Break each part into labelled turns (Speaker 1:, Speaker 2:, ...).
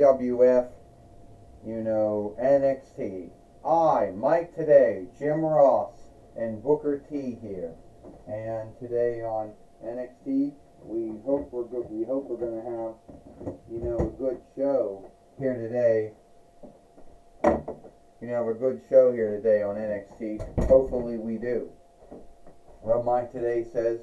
Speaker 1: TWF, NXT. I, Mike today, Jim Ross, and Booker T here. And today on NXT, we hope we're good. We hope we're going to have, a good show here today. A good show here today on NXT. Hopefully we do. Well, Mike today says,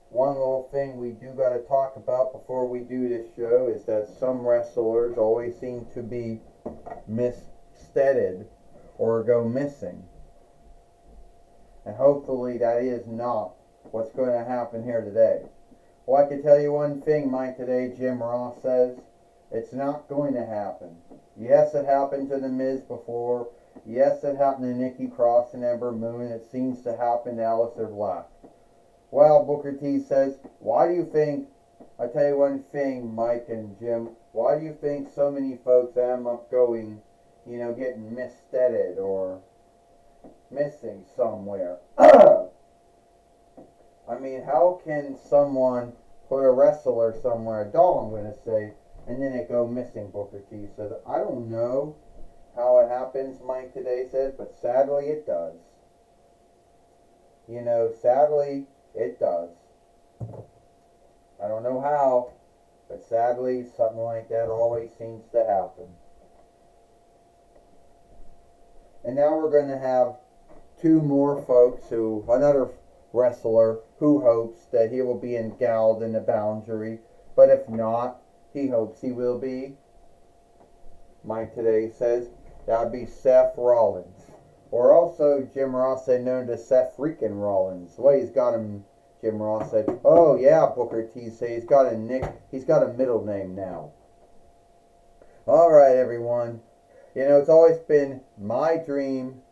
Speaker 1: one little thing we do got to talk about before we do this show is that some wrestlers always seem to be missteaded or go missing. And hopefully that is not what's going to happen here today. Well, I can tell you one thing, Mike, today, Jim Ross says, it's not going to happen. Yes, it happened to The Miz before. Yes, it happened to Nikki Cross and Ember Moon. It seems to happen to Aleister Black. Well, Booker T says, why do you think, I tell you one thing, Mike and Jim, why do you think so many folks end up going, getting missteaded or missing somewhere? I mean, how can someone put a wrestler somewhere, a doll I'm going to say, and then it go missing, Booker T says. I don't know how it happens, Mike today says, but sadly it does. Sadly it does. I don't know how, but sadly something like that always seems to happen. And now we're going to have two more folks another wrestler who hopes that he will be in Galled in the Boundary, but if not, he hopes he will be. Mike today says that would be Seth Rollins. Or also, Jim Ross said, known to Seth freaking Rollins. The way he's got him, Jim Ross said, oh yeah, Booker T said he's got a middle name now. Alright, everyone. It's always been my dream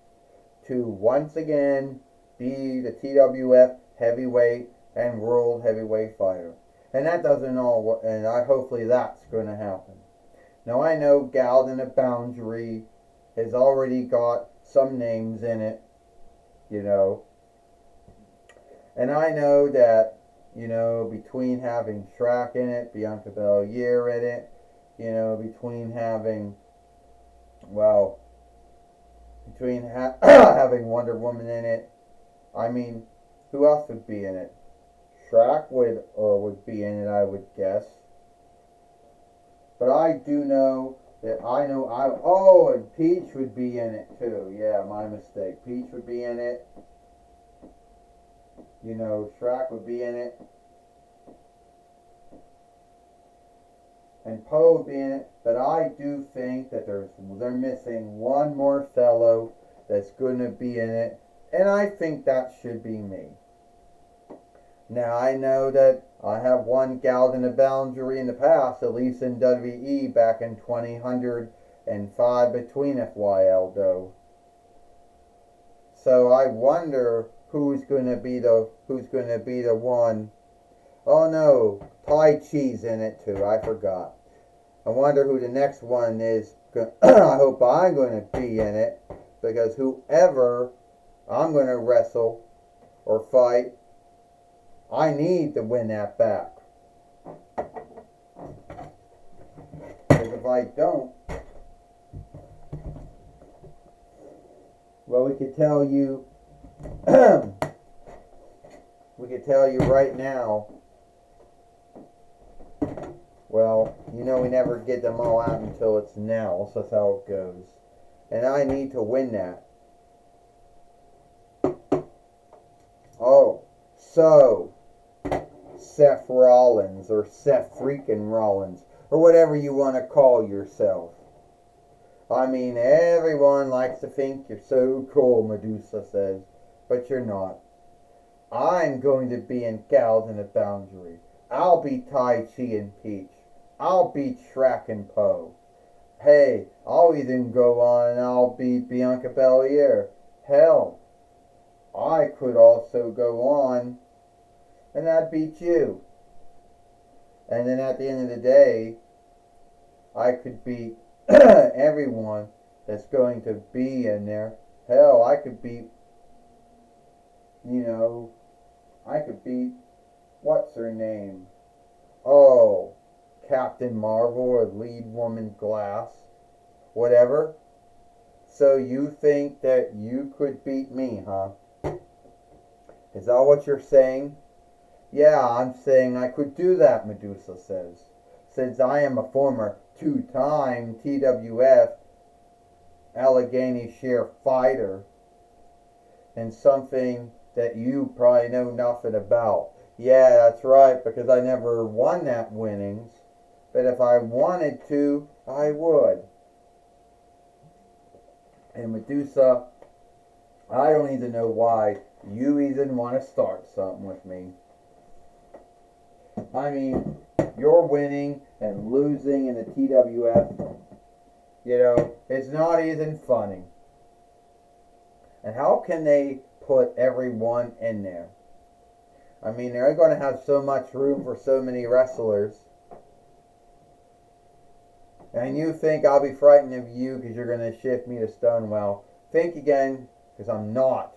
Speaker 1: to once again be the TWF heavyweight and world heavyweight fighter. And that doesn't all, and hopefully that's going to happen. Now I know Galled in the Boundary has already got some names in it, and I know that, between having Shrek in it, Bianca Belair in it, between having, having Wonder Woman in it, I mean, who else would be in it? Shrek would be in it, I would guess. But I do know that and Peach would be in it too. Yeah, my mistake. Peach would be in it. Shrek would be in it. And Poe would be in it. But I do think that they're missing one more fellow that's going to be in it. And I think that should be me. Now, I know that I have one Galled in the Boundary in the past, at least in WWE back in 2005 between FYL though. So I wonder who's going to be the one. Oh no, Tai Chi's in it too. I forgot. I wonder who the next one is. I hope I'm going to be in it, because whoever I'm going to wrestle or fight, I need to win that back. Because if I don't, well, we could tell you right now, well, we never get them all out until it's now, so that's how it goes. And I need to win that. Oh, so Seth Rollins, or Seth freaking Rollins, or whatever you want to call yourself. I mean, everyone likes to think you're so cool, Medusa says, but you're not. I'm going to be in Galled in the Boundary. I'll be Tai Chi and Peach. I'll beat Shrek and Poe. Hey, I'll even go on and I'll beat Bianca Belair. Hell, I could also go on and I'd beat you. And then at the end of the day, I could beat everyone that's going to be in there. Hell, I could beat, what's her name? Oh, Captain Marvel or lead woman Glass, whatever. So you think that you could beat me, huh? Is that what you're saying? Yeah, I'm saying I could do that, Medusa says. Since I am a former two-time TWF Allegheny Share fighter, and something that you probably know nothing about. Yeah, that's right, because I never won that winnings. But if I wanted to, I would. And Medusa, I don't even know why you even want to start something with me. I mean, you're winning and losing in the TWF. You know, it's not even funny. And how can they put everyone in there? I mean, they're going to have so much room for so many wrestlers. And you think I'll be frightened of you because you're going to shift me to Stonewall. Think again, because I'm not.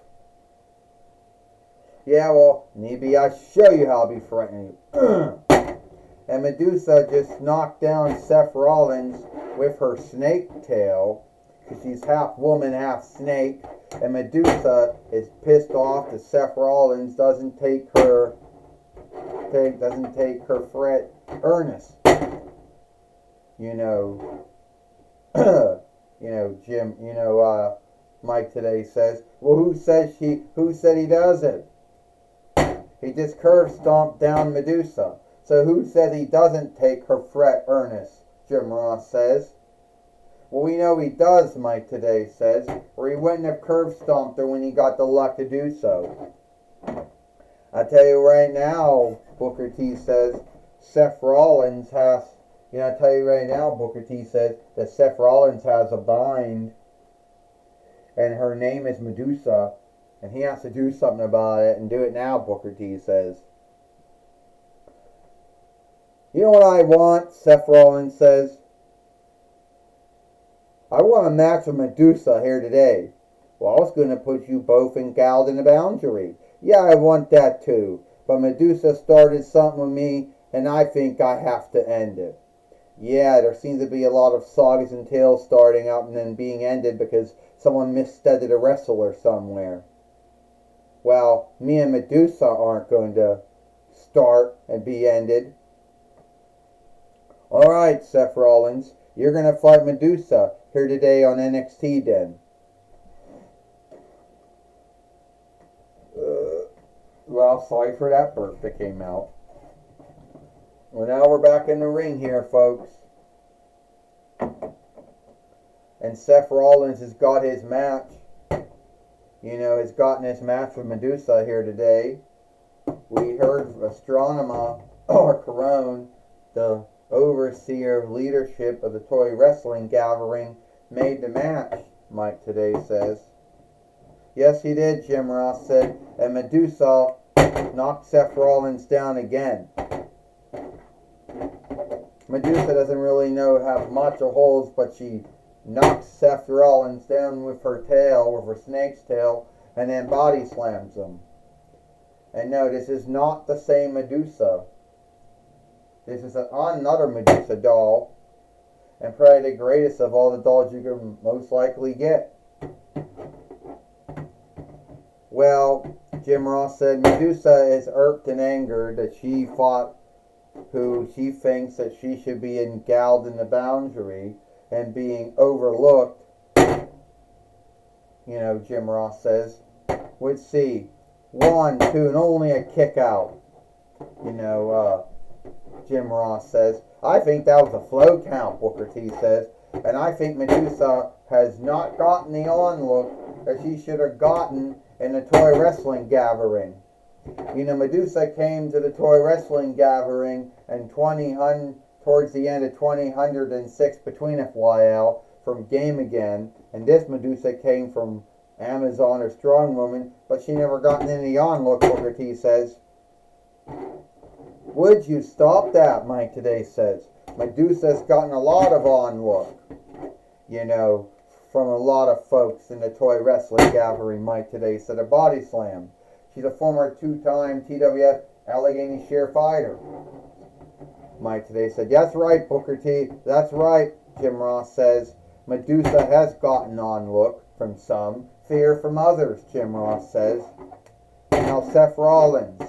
Speaker 1: Yeah, well, maybe I'll show you how I'll be frightened of you. And Medusa just knocked down Seth Rollins with her snake tail, because she's half woman, half snake. And Medusa is pissed off that Seth Rollins doesn't take her threat earnest. You know, Jim. Mike today says, well, who said he doesn't? He just curve stomped down Medusa. So who said he doesn't take her threat earnest? Jim Ross says. Well, we know he does, Mike today says, or he wouldn't have curve stomped her when he got the luck to do so. I tell you right now, Booker T says, Seth Rollins has, I tell you right now, Booker T says that Seth Rollins has a bind, and her name is Medusa, and he has to do something about it, and do it now, Booker T says. You know what I want, Seth Rollins says? I want a match with Medusa here today. Well, I was going to put you both in Galled in the Boundary. Yeah, I want that too. But Medusa started something with me, and I think I have to end it. Yeah, there seems to be a lot of sagas and tales starting out and then being ended because someone missteaded a wrestler somewhere. Well, me and Medusa aren't going to start and be ended. Alright, Seth Rollins, you're going to fight Medusa here today on NXT then. Well, sorry for that burp that came out. Well, now we're back in the ring here, folks. And Seth Rollins has got his match. Has gotten his match with Medusa here today. We heard Astronema, or Carone, the overseer of leadership of the Toy Wrestling Gathering, made the match, Mike today says. Yes, he did, Jim Ross said, and Medusa knocked Seth Rollins down again. Medusa doesn't really have much of holds, but she knocks Seth Rollins down with her tail, with her snake's tail, and then body slams him. And no, this is not the same Medusa. This is another Medusa doll, and probably the greatest of all the dolls you can most likely get. Well, Jim Ross said Medusa is irked and angered that she fought who she thinks that she should be Galled in the Boundary and being overlooked. Jim Ross says, let's see, 1, 2, and only a kick out. Jim Ross says, I think that was a flow count, Booker T says, and I think Medusa has not gotten the onlook that she should have gotten in the Toy Wrestling Gathering. Medusa came to the Toy Wrestling Gathering and towards the end of 2006 between FYL from Game Again, and this Medusa came from Amazon or Strong Woman, but she never gotten any onlook, Booker T says. Would you stop that, Mike today says. Medusa's gotten a lot of onlook, from a lot of folks in the Toy Wrestling Gathering, Mike today said. A body slam. She's a former two-time TWF Allegheny Share fighter. Mike today said, that's right, Booker T. That's right, Jim Ross says. Medusa has gotten on look from some, fear from others, Jim Ross says. Now Seth Rollins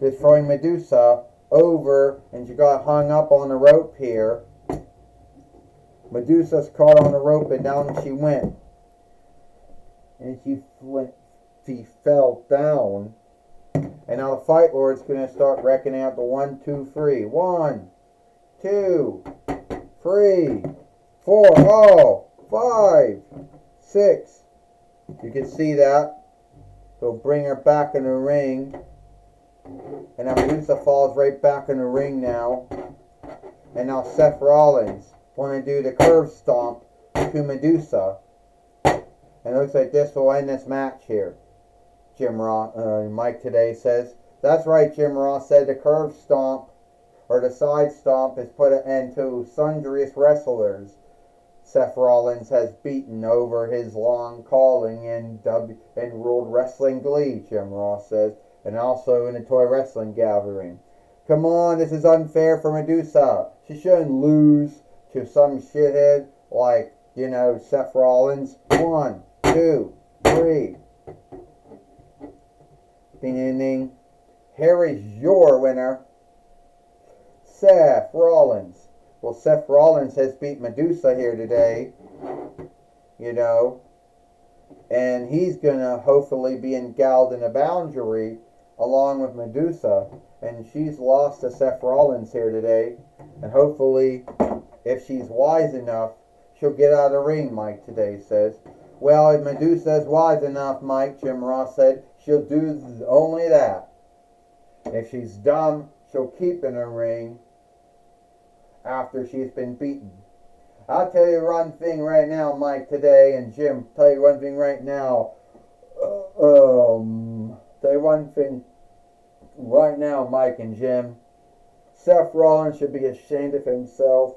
Speaker 1: is throwing Medusa over, and she got hung up on the rope here. Medusa's caught on the rope, and down she went. And she fell down. And now the Fight Lord's going to start reckoning out the 1, 2, 3. 1, 2, 3, 4, oh, 5, 6. You can see that. He'll bring her back in the ring. And now Medusa falls right back in the ring now. And now Seth Rollins want to do the curve stomp to Medusa. And it looks like this will end this match here. Mike today says, that's right, Jim Ross said the curve stomp or the side stomp is put an end to sundry wrestlers Seth Rollins has beaten over his long calling in World Wrestling Glee, Jim Ross says, and also in the Toy Wrestling Gathering. Come on, this is unfair for Medusa. She shouldn't lose to some shithead like, Seth Rollins. 1, 2, 3. Ding, ding, ding. Here is your winner, Seth Rollins. Well, Seth Rollins has beat Medusa here today, and he's going to hopefully be engalled in a boundary along with Medusa, and she's lost to Seth Rollins here today, and hopefully, if she's wise enough, she'll get out of the ring, Mike today says. Well, if Medusa's wise enough, Mike, Jim Ross said, she'll do only that. If she's dumb, she'll keep in the ring after she's been beaten. I'll tell you one thing right now, Mike, today, and Jim, tell you one thing right now. Tell you one thing right now, Mike and Jim. Seth Rollins should be ashamed of himself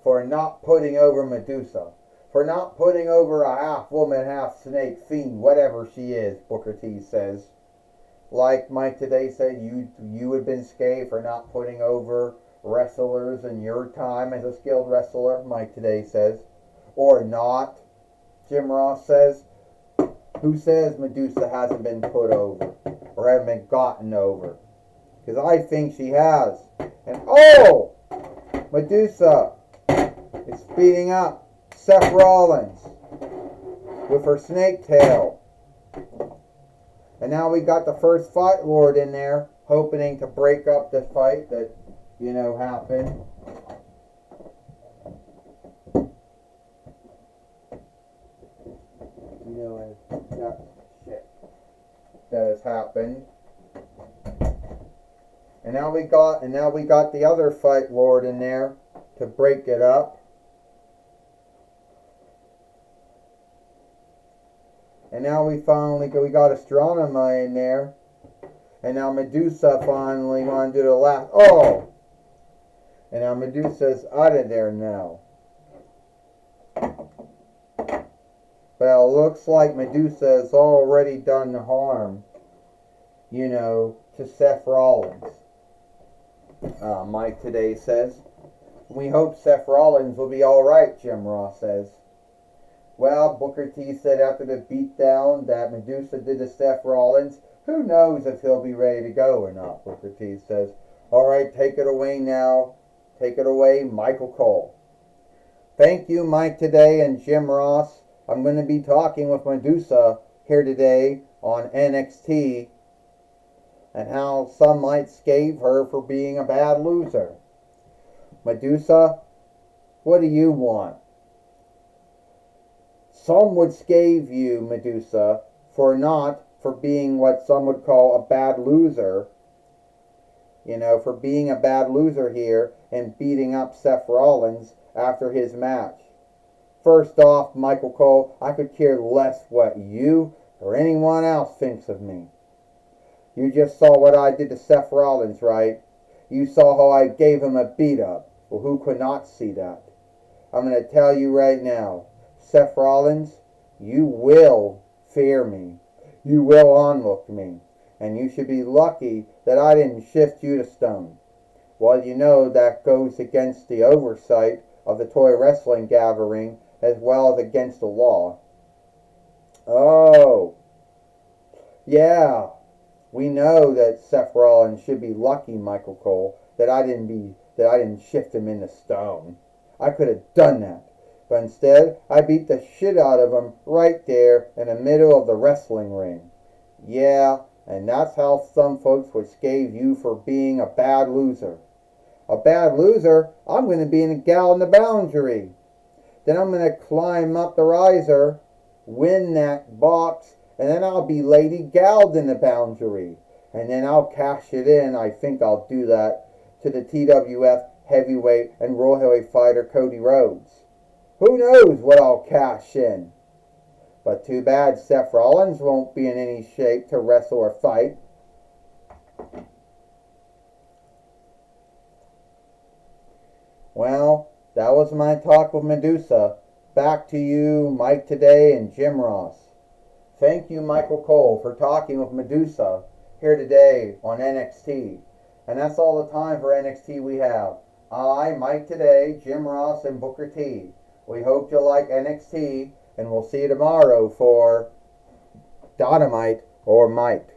Speaker 1: for not putting over Medusa. For not putting over a half woman, half snake fiend, whatever she is, Booker T says. Like Mike today said, you have been scathed for not putting over wrestlers in your time as a skilled wrestler, Mike today says. Or not, Jim Ross says. Who says Medusa hasn't been put over or hasn't been gotten over? Because I think she has. And oh! Medusa is speeding up Seth Rollins with her snake tail. And now we got the first Fight Lord in there, hoping to break up the fight that, happened. That has happened. And now we got the other Fight Lord in there to break it up. And now we got Astronema in there. And now Medusa finally wanted to do the last. Oh! And now Medusa's out of there now. Well, looks like Medusa has already done the harm, to Seth Rollins. Mike today says. We hope Seth Rollins will be alright, Jim Ross says. Well, Booker T said after the beatdown that Medusa did to Seth Rollins, who knows if he'll be ready to go or not, Booker T says. Alright, take it away now. Take it away, Michael Cole. Thank you, Mike today and Jim Ross. I'm going to be talking with Medusa here today on NXT and how some might scathe her for being a bad loser. Medusa, what do you want? Some would scathe you, Medusa, for being what some would call a bad loser. For being a bad loser here and beating up Seth Rollins after his match. First off, Michael Cole, I could care less what you or anyone else thinks of me. You just saw what I did to Seth Rollins, right? You saw how I gave him a beat up. Well, who could not see that? I'm going to tell you right now, Seth Rollins, you will fear me. You will onlook me. and you should be lucky that I didn't shift you to stone. Well, you know that goes against the oversight of the toy wrestling gathering as well as against the law. Oh, yeah, we know that Seth Rollins should be lucky, Michael Cole, that I didn't shift him into stone. I could have done that. But instead, I beat the shit out of him right there in the middle of the wrestling ring. Yeah, and that's how some folks would scave you for being a bad loser. A bad loser? I'm going to be in a gal in the boundary. Then I'm going to climb up the riser, win that box, and then I'll be Lady Galled in the boundary. And then I'll cash it in, I think I'll do that, to the TWF heavyweight and World Heavyweight fighter Cody Rhodes. Who knows what I'll cash in? But too bad Seth Rollins won't be in any shape to wrestle or fight. Well, that was my talk with Medusa. Back to you, Mike Today and Jim Ross. Thank you, Michael Cole, for talking with Medusa here today on NXT. And that's all the time for NXT we have. I, Mike Today, Jim Ross, and Booker T. We hope you like NXT, and we'll see you tomorrow for Dynamite or Mike.